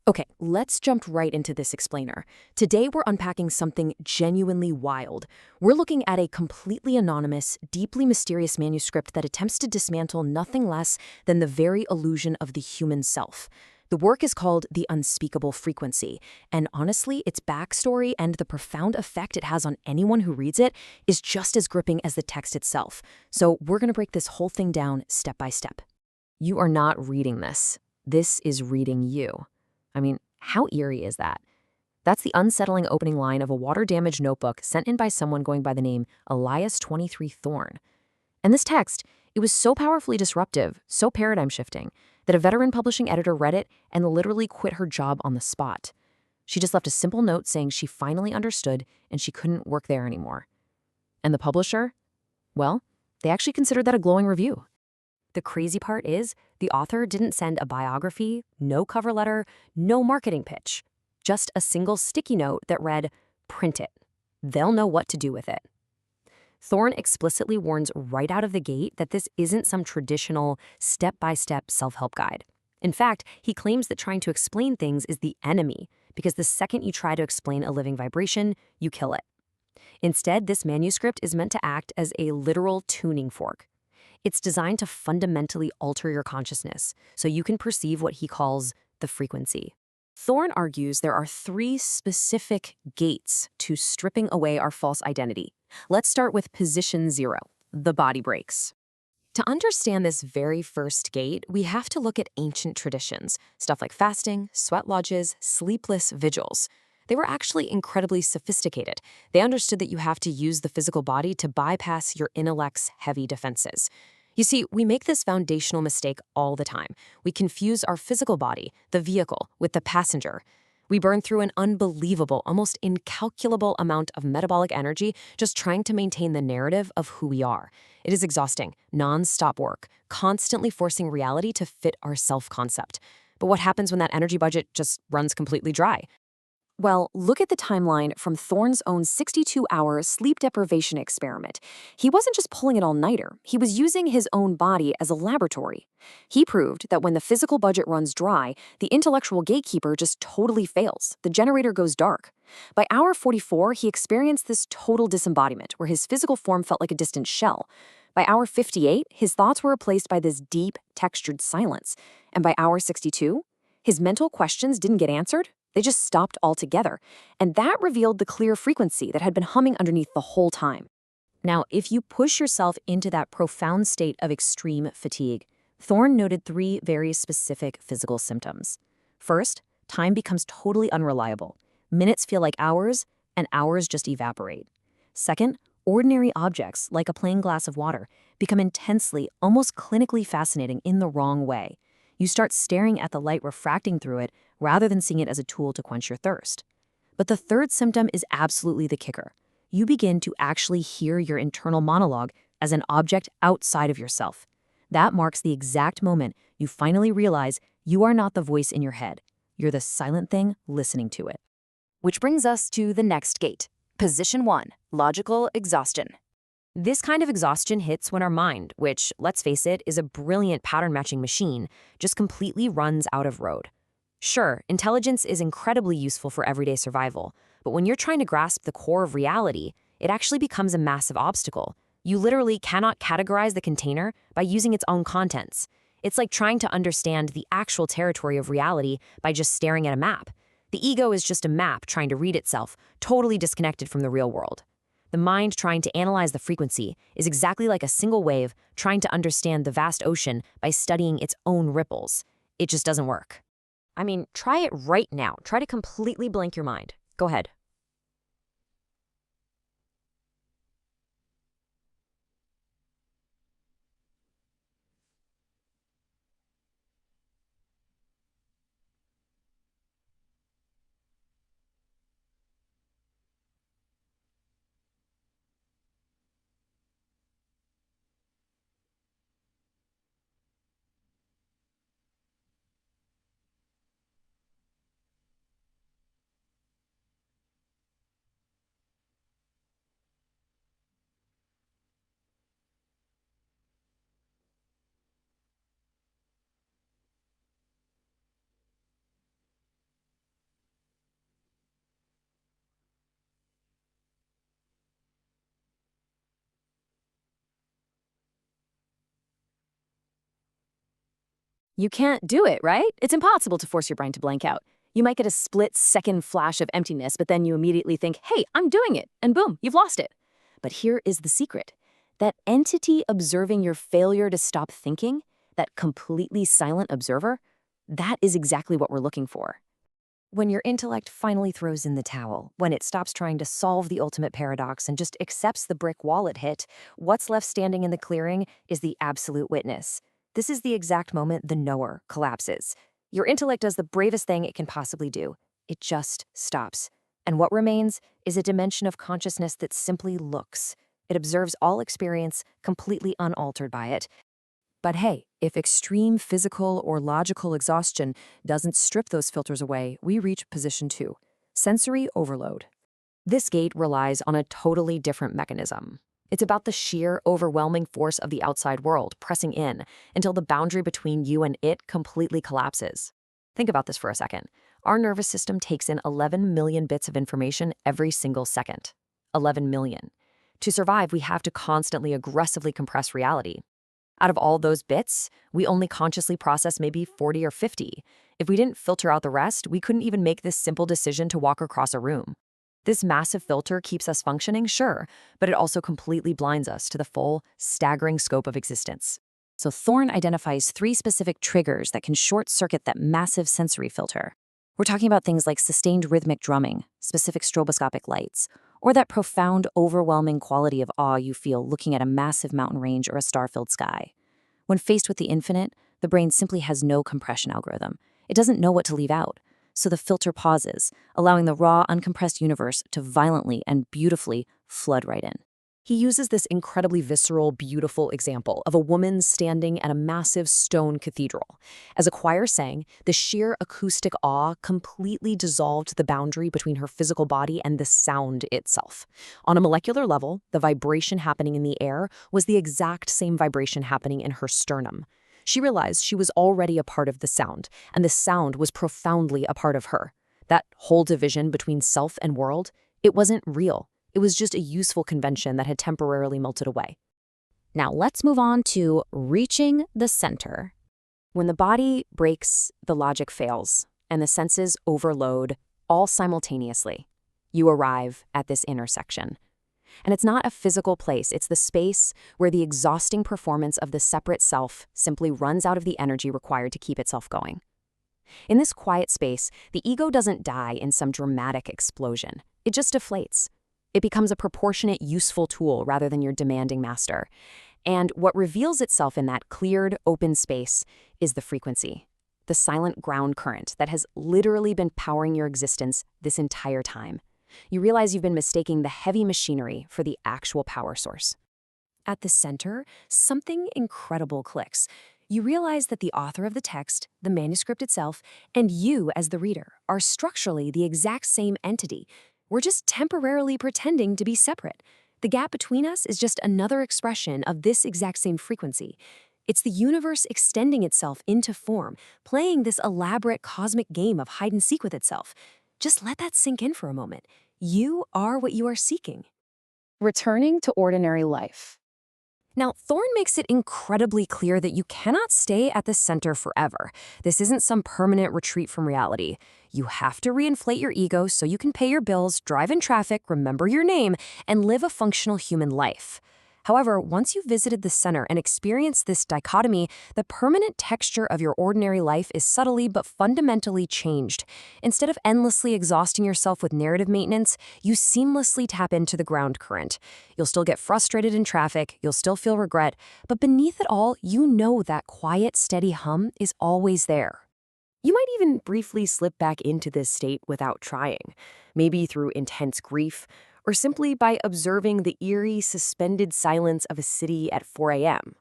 Okay, let's jump right into this explainer. Today we're unpacking something genuinely wild. We're looking at a completely anonymous, deeply mysterious manuscript that attempts to dismantle nothing less than the very illusion of the human self. The work is called The Unspeakable Frequency, and honestly, its backstory and the profound effect it has on anyone who reads it is just as gripping as the text itself. So we're going to break this whole thing down step by step. You are not reading this. This is reading you. I mean, how eerie is that? That's the unsettling opening line of a water-damaged notebook sent in by someone going by the name Elias 23 Thorne. And this text, it was so powerfully disruptive, so paradigm-shifting, that a veteran publishing editor read it and literally quit her job on the spot. She just left a simple note saying she finally understood and she couldn't work there anymore. And the publisher? Well, they actually considered that a glowing review. The crazy part is, the author didn't send a biography, no cover letter, no marketing pitch. Just a single sticky note that read, "Print it. They'll know what to do with it." Thorne explicitly warns right out of the gate that this isn't some traditional, step-by-step self-help guide. In fact, he claims that trying to explain things is the enemy, because the second you try to explain a living vibration, you kill it. Instead, this manuscript is meant to act as a literal tuning fork. It's designed to fundamentally alter your consciousness so you can perceive what he calls the frequency. Thorne argues there are 3 specific gates to stripping away our false identity. Let's start with position 0, the body breaks. To understand this very first gate, we have to look at ancient traditions, stuff like fasting, sweat lodges, sleepless vigils. They were actually incredibly sophisticated. They understood that you have to use the physical body to bypass your intellect's heavy defenses. You see, we make this foundational mistake all the time. We confuse our physical body, the vehicle, with the passenger. We burn through an unbelievable, almost incalculable amount of metabolic energy just trying to maintain the narrative of who we are. It is exhausting, non-stop work, constantly forcing reality to fit our self-concept. But what happens when that energy budget just runs completely dry? Well, look at the timeline from Thorne's own 62-hour sleep deprivation experiment. He wasn't just pulling an all-nighter. He was using his own body as a laboratory. He proved that when the physical budget runs dry, the intellectual gatekeeper just totally fails. The generator goes dark. By hour 44, he experienced this total disembodiment, where his physical form felt like a distant shell. By hour 58, his thoughts were replaced by this deep, textured silence. And by hour 62, his mental questions didn't get answered. They just stopped altogether, and that revealed the clear frequency that had been humming underneath the whole time. Now, if you push yourself into that profound state of extreme fatigue, Thorne noted 3 very specific physical symptoms. First, time becomes totally unreliable. Minutes feel like hours, and hours just evaporate. Second, ordinary objects, like a plain glass of water, become intensely, almost clinically fascinating in the wrong way. You start staring at the light refracting through it rather than seeing it as a tool to quench your thirst. But the third symptom is absolutely the kicker. You begin to actually hear your internal monologue as an object outside of yourself. That marks the exact moment you finally realize you are not the voice in your head. You're the silent thing listening to it. Which brings us to the next gate. Position 1, logical exhaustion. This kind of exhaustion hits when our mind, which, let's face it, is a brilliant pattern-matching machine, just completely runs out of road. Sure, intelligence is incredibly useful for everyday survival, but when you're trying to grasp the core of reality, it actually becomes a massive obstacle. You literally cannot categorize the container by using its own contents. It's like trying to understand the actual territory of reality by just staring at a map. The ego is just a map trying to read itself, totally disconnected from the real world. The mind trying to analyze the frequency is exactly like a single wave trying to understand the vast ocean by studying its own ripples. It just doesn't work. I mean, try it right now. Try to completely blank your mind. Go ahead. You can't do it, right? It's impossible to force your brain to blank out. You might get a split-second flash of emptiness, but then you immediately think, hey, I'm doing it, and boom, you've lost it. But here is the secret. That entity observing your failure to stop thinking, that completely silent observer, that is exactly what we're looking for. When your intellect finally throws in the towel, when it stops trying to solve the ultimate paradox and just accepts the brick wall it hit, what's left standing in the clearing is the absolute witness. This is the exact moment the knower collapses. Your intellect does the bravest thing it can possibly do. It just stops. And what remains is a dimension of consciousness that simply looks. It observes all experience, completely unaltered by it. But hey, if extreme physical or logical exhaustion doesn't strip those filters away, we reach position 2, sensory overload. This gate relies on a totally different mechanism. It's about the sheer, overwhelming force of the outside world pressing in until the boundary between you and it completely collapses. Think about this for a second. Our nervous system takes in 11 million bits of information every single second. 11 million. To survive, we have to constantly aggressively compress reality. Out of all those bits, we only consciously process maybe 40 or 50. If we didn't filter out the rest, we couldn't even make this simple decision to walk across a room. This massive filter keeps us functioning, sure, but it also completely blinds us to the full, staggering scope of existence. So Thorne identifies 3 specific triggers that can short-circuit that massive sensory filter. We're talking about things like sustained rhythmic drumming, specific stroboscopic lights, or that profound, overwhelming quality of awe you feel looking at a massive mountain range or a star-filled sky. When faced with the infinite, the brain simply has no compression algorithm. It doesn't know what to leave out. So the filter pauses, allowing the raw, uncompressed universe to violently and beautifully flood right in. He uses this incredibly visceral, beautiful example of a woman standing at a massive stone cathedral. As a choir sang, the sheer acoustic awe completely dissolved the boundary between her physical body and the sound itself. On a molecular level, the vibration happening in the air was the exact same vibration happening in her sternum. She realized she was already a part of the sound, and the sound was profoundly a part of her. That whole division between self and world, it wasn't real. It was just a useful convention that had temporarily melted away. Now let's move on to reaching the center. When the body breaks, the logic fails, and the senses overload all simultaneously. You arrive at this intersection. And it's not a physical place, it's the space where the exhausting performance of the separate self simply runs out of the energy required to keep itself going. In this quiet space, the ego doesn't die in some dramatic explosion. It just deflates. It becomes a proportionate, useful tool rather than your demanding master. And what reveals itself in that cleared, open space is the frequency, the silent ground current that has literally been powering your existence this entire time. You realize you've been mistaking the heavy machinery for the actual power source. At the center, something incredible clicks. You realize that the author of the text, the manuscript itself, and you as the reader are structurally the exact same entity. We're just temporarily pretending to be separate. The gap between us is just another expression of this exact same frequency. It's the universe extending itself into form, playing this elaborate cosmic game of hide and seek with itself. Just let that sink in for a moment. You are what you are seeking. Returning to ordinary life. Now, Thorne makes it incredibly clear that you cannot stay at the center forever. This isn't some permanent retreat from reality. You have to reinflate your ego so you can pay your bills, drive in traffic, remember your name, and live a functional human life. However, once you've visited the center and experienced this dichotomy, the permanent texture of your ordinary life is subtly but fundamentally changed. Instead of endlessly exhausting yourself with narrative maintenance, you seamlessly tap into the ground current. You'll still get frustrated in traffic, you'll still feel regret, but beneath it all, you know that quiet, steady hum is always there. You might even briefly slip back into this state without trying, maybe through intense grief, or simply by observing the eerie, suspended silence of a city at 4 a.m.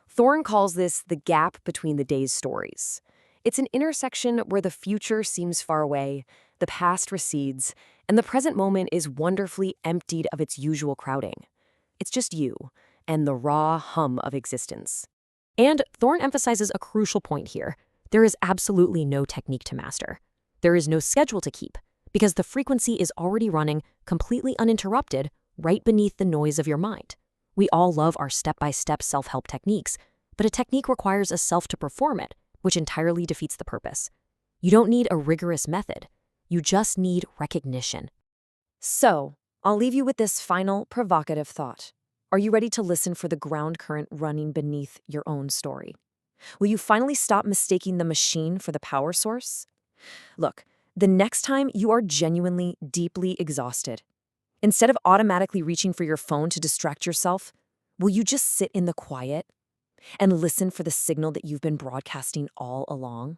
Thorne calls this the gap between the day's stories. It's an intersection where the future seems far away, the past recedes, and the present moment is wonderfully emptied of its usual crowding. It's just you and the raw hum of existence. And Thorne emphasizes a crucial point here. There is absolutely no technique to master. There is no schedule to keep, because the frequency is already running completely uninterrupted right beneath the noise of your mind. We all love our step-by-step self-help techniques, but a technique requires a self to perform it, which entirely defeats the purpose. You don't need a rigorous method. You just need recognition. So, I'll leave you with this final provocative thought. Are you ready to listen for the ground current running beneath your own story? Will you finally stop mistaking the machine for the power source? Look, the next time you are genuinely, deeply exhausted, instead of automatically reaching for your phone to distract yourself, will you just sit in the quiet and listen for the signal that you've been broadcasting all along?